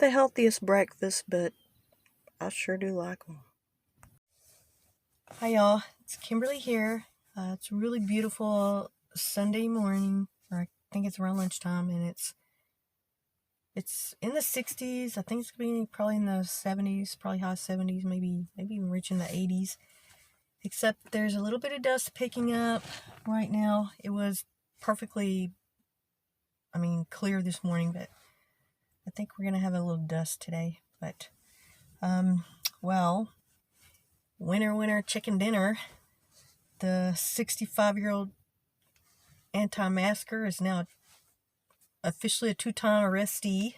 the healthiest breakfast, but I sure do like them. Hi y'all, it's Kimberly here. It's a really beautiful Sunday morning, or I think it's around lunchtime, and it's in the 60s. I think it's gonna be probably in the 70s, probably high 70s, maybe even reaching the 80s. Except there's a little bit of dust picking up right now. It was perfectly, clear this morning, but I think we're gonna have a little dust today. But well, winner chicken dinner. The 65-year-old anti-masker is now officially a 2-time arrestee,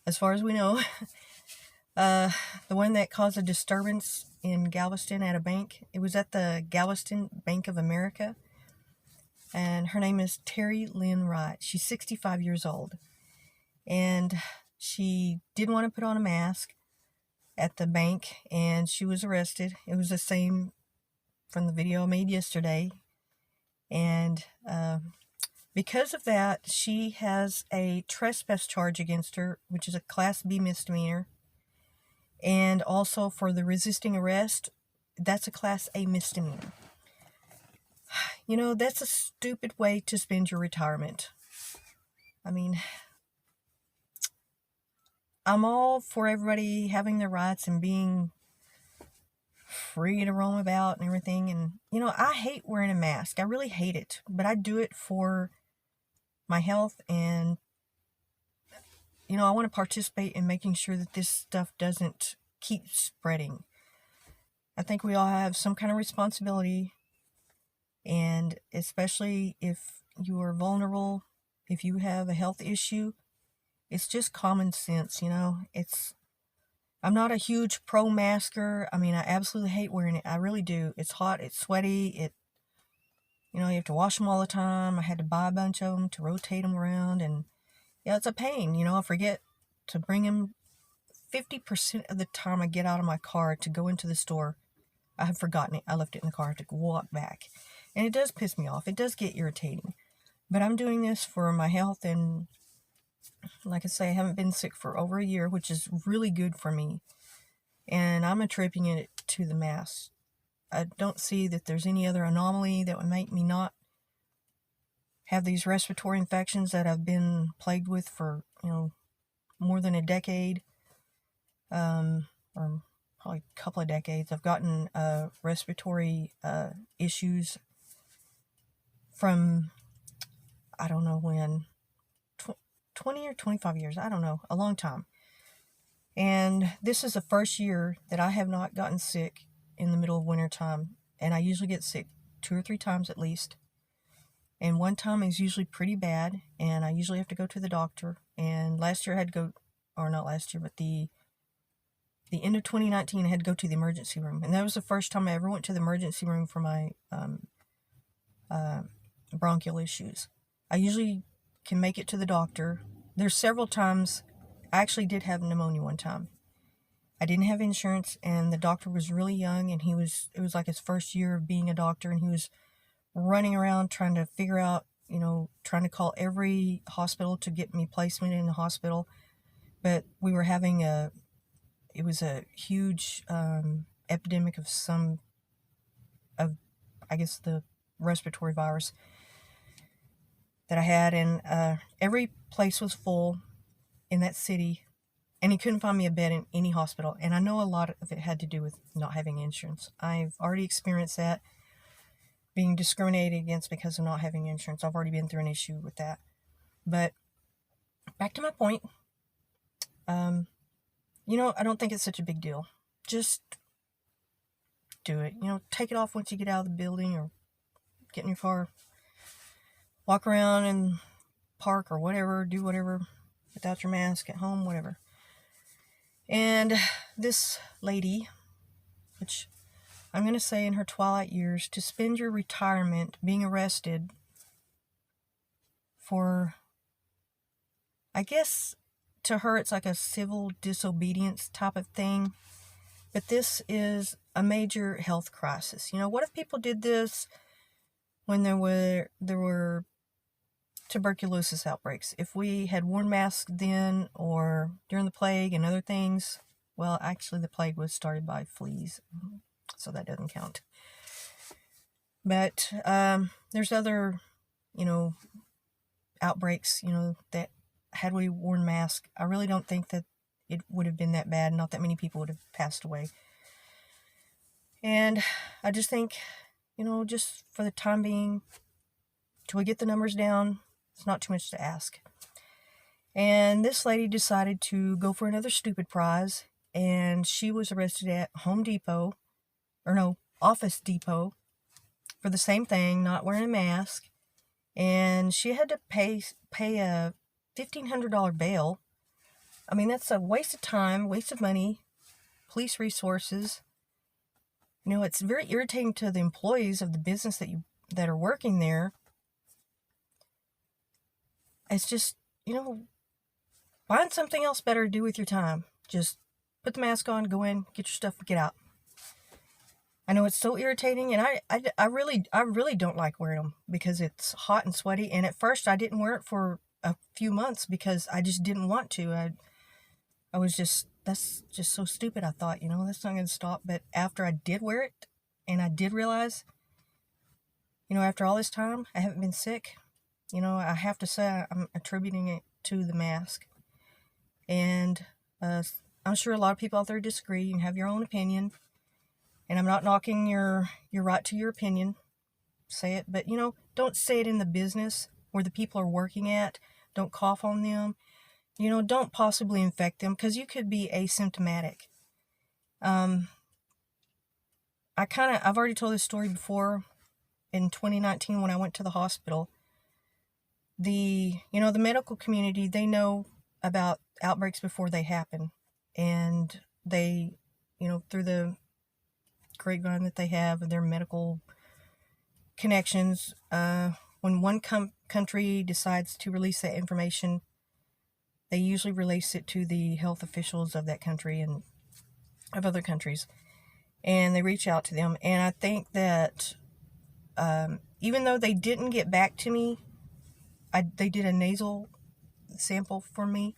as far as we know. The one that caused a disturbance in Galveston at a bank. It was at the Galveston Bank of America. And her name is Terry Lynn Wright. She's 65 years old. And she didn't want to put on a mask at the bank, and she was arrested. It was the same from the video I made yesterday. And because of that, she has a trespass charge against her, which is a Class B misdemeanor. And also for the resisting arrest, that's a Class A misdemeanor. You know, that's a stupid way to spend your retirement. I'm all for everybody having their rights and being free to roam about and everything. And, I hate wearing a mask. I really hate it. But I do it for my health, and, I want to participate in making sure that this stuff doesn't keep spreading. I think we all have some kind of responsibility, and especially if you are vulnerable, if you have a health issue, it's just common sense, I'm not a huge pro-masker. I absolutely hate wearing it. I really do. It's hot, it's sweaty, you have to wash them all the time. I had to buy a bunch of them to rotate them around, and yeah, it's a pain. I forget to bring them 50% of the time I get out of my car to go into the store. I have forgotten it. I left it in the car to walk back. And it does piss me off. It does get irritating. But I'm doing this for my health, and like I say, I haven't been sick for over a year, which is really good for me. And I'm attributing it to the mask. I don't see that there's any other anomaly that would make me not have these respiratory infections that I've been plagued with for, more than a decade, or probably a couple of decades. I've gotten respiratory issues from, I don't know when, 20 or 25 years, I don't know, a long time. And this is the first year that I have not gotten sick in the middle of winter time. And I usually get sick 2 or 3 times at least. And one time is usually pretty bad, and I usually have to go to the doctor. And last year I had to go, or not last year, but the end of 2019, I had to go to the emergency room. And that was the first time I ever went to the emergency room for my bronchial issues. I usually can make it to the doctor. There's several times. I actually did have pneumonia one time. I didn't have insurance, and the doctor was really young, and it was like his first year of being a doctor, and he was running around trying to figure out, trying to call every hospital to get me placement in the hospital. But we were having it was a huge epidemic of I guess, the respiratory virus that I had, and every place was full in that city, and he couldn't find me a bed in any hospital. And I know a lot of it had to do with not having insurance. I've already experienced that, being discriminated against because of not having insurance. I've already been through an issue with that. But back to my point, I don't think it's such a big deal. Just do it. Take it off once you get out of the building, or get in your car, walk around and park or whatever, do whatever without your mask at home, whatever. And this lady, which I'm going to say in her twilight years, to spend your retirement being arrested for, I guess to her it's like a civil disobedience type of thing. But this is a major health crisis. What if people did this when there were tuberculosis outbreaks. If we had worn masks then or during the plague and other things, well, actually the plague was started by fleas, so that doesn't count. But there's other, outbreaks, that had we worn masks, I really don't think that it would have been that bad. Not that many people would have passed away. And I just think, just for the time being, till we get the numbers down, it's not too much to ask. And this lady decided to go for another stupid prize, and she was arrested at Office Depot for the same thing, not wearing a mask. And she had to pay a $1,500 bail. I mean, that's a waste of time, waste of money, police resources. It's very irritating to the employees of the business that are working there. It's just, find something else better to do with your time. Just put the mask on, go in, get your stuff, get out. I know it's so irritating, and I really don't like wearing them because it's hot and sweaty. And at first, I didn't wear it for a few months because I just didn't want to. That's just so stupid. I thought, that's not going to stop. But after I did wear it, and I did realize, after all this time, I haven't been sick. I have to say I'm attributing it to the mask. And I'm sure a lot of people out there disagree. You can have your own opinion. And I'm not knocking your right to your opinion. Say it. But, don't say it in the business where the people are working at. Don't cough on them. Don't possibly infect them because you could be asymptomatic. I've already told this story before in 2019 when I went to the hospital. The medical community, they know about outbreaks before they happen. And they, through the grapevine that they have of their medical connections, when one country decides to release that information, they usually release it to the health officials of that country and of other countries, and they reach out to them. And I think that even though they didn't get back to me, they did a nasal sample for me.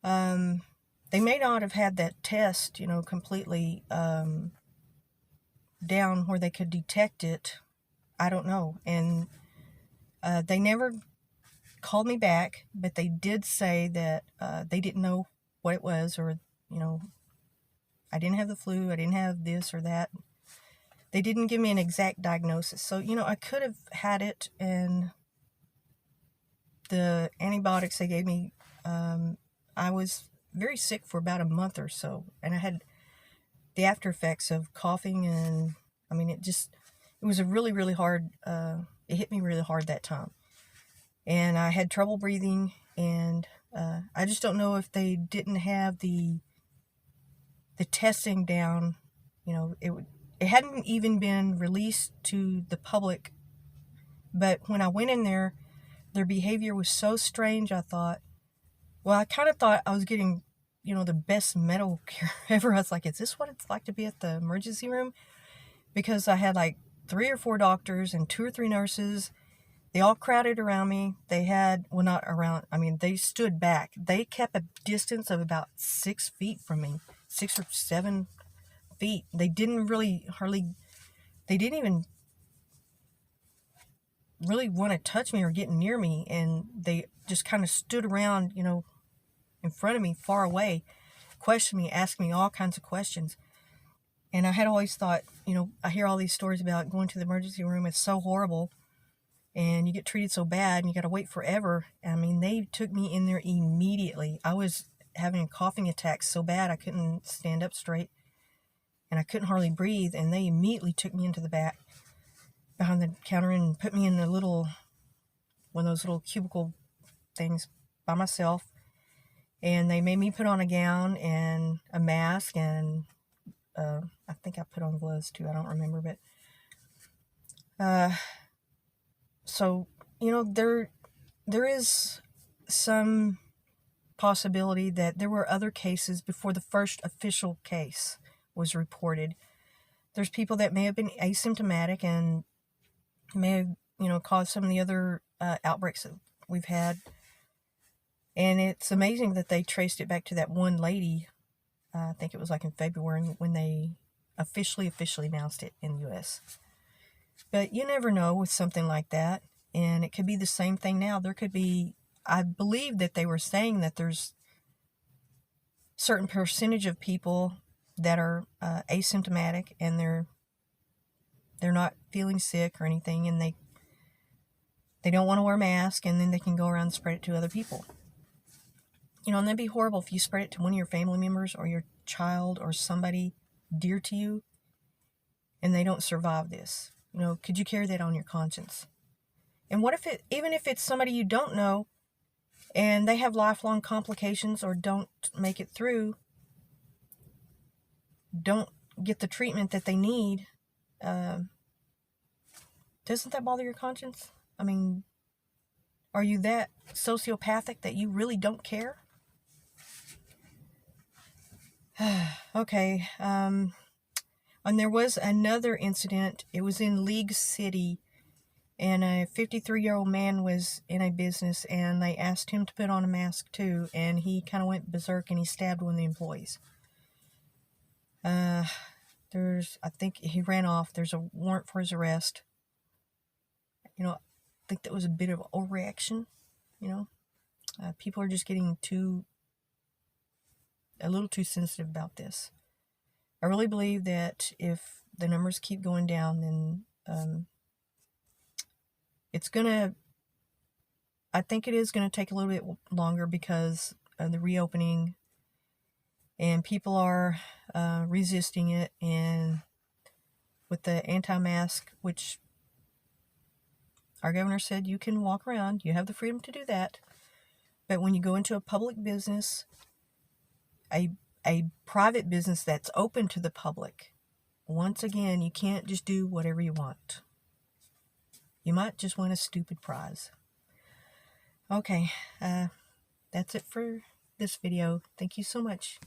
They may not have had that test, completely down where they could detect it. I don't know. And they never called me back, but they did say that they didn't know what it was, or, I didn't have the flu, I didn't have this or that. They didn't give me an exact diagnosis. So, I could have had it, and the antibiotics they gave me, I was very sick for about a month or so, and I had the after effects of coughing, and it was a really, really hard, it hit me really hard that time. And I had trouble breathing, and I just don't know if they didn't have the testing down. It hadn't even been released to the public, but when I went in there, their behavior was so strange. I kind of thought I was getting, the best medical care ever. I was like, is this what it's like to be at the emergency room? Because I had like 3 or 4 doctors and 2 or 3 nurses. They all crowded around me. They had, not around, they stood back. They kept a distance of about 6 feet from me, 6 or 7 feet. They didn't they didn't even really want to touch me or get near me. And they just kind of stood around, in front of me, far away, questioning me, asking me all kinds of questions. And I had always thought, I hear all these stories about going to the emergency room. It's so horrible. And you get treated so bad, and you got to wait forever. They took me in there immediately. I was having a coughing attack so bad I couldn't stand up straight, and I couldn't hardly breathe. And they immediately took me into the back behind the counter and put me in one of those little cubicle things by myself. And they made me put on a gown and a mask, and I think I put on gloves too. I don't remember, but so, there is some possibility that there were other cases before the first official case was reported. There's people that may have been asymptomatic and may have, caused some of the other outbreaks that we've had. And it's amazing that they traced it back to that one lady. I think it was like in February when they officially announced it in the U.S. But you never know with something like that. And it could be the same thing now. There could be, I believe that they were saying that there's certain percentage of people that are asymptomatic and they're not feeling sick or anything, and they don't want to wear a mask, and then they can go around and spread it to other people. You know, and that'd be horrible if you spread it to one of your family members or your child or somebody dear to you and they don't survive this. You know, could you carry that on your conscience? And what if it, even if it's somebody you don't know and they have lifelong complications or don't make it through, don't get the treatment that they need, doesn't that bother your conscience? I mean, are you that sociopathic that you really don't care? Okay. And there was another incident. It was in League City, and a 53-year-old man was in a business, and they asked him to put on a mask too, and he kind of went berserk and he stabbed one of the employees. I think he ran off. There's a warrant for his arrest. You know, I think that was a bit of overreaction. You know, people are just getting a little too sensitive about this. I really believe that if the numbers keep going down, then I think it is gonna take a little bit longer because of the reopening, and people are resisting it, and with the anti-mask, which our governor said you can walk around, you have the freedom to do that, but when you go into a public business, a private business that's open to the public, once again, you can't just do whatever you want. You might just win a stupid prize. Okay, that's it for this video. Thank you so much.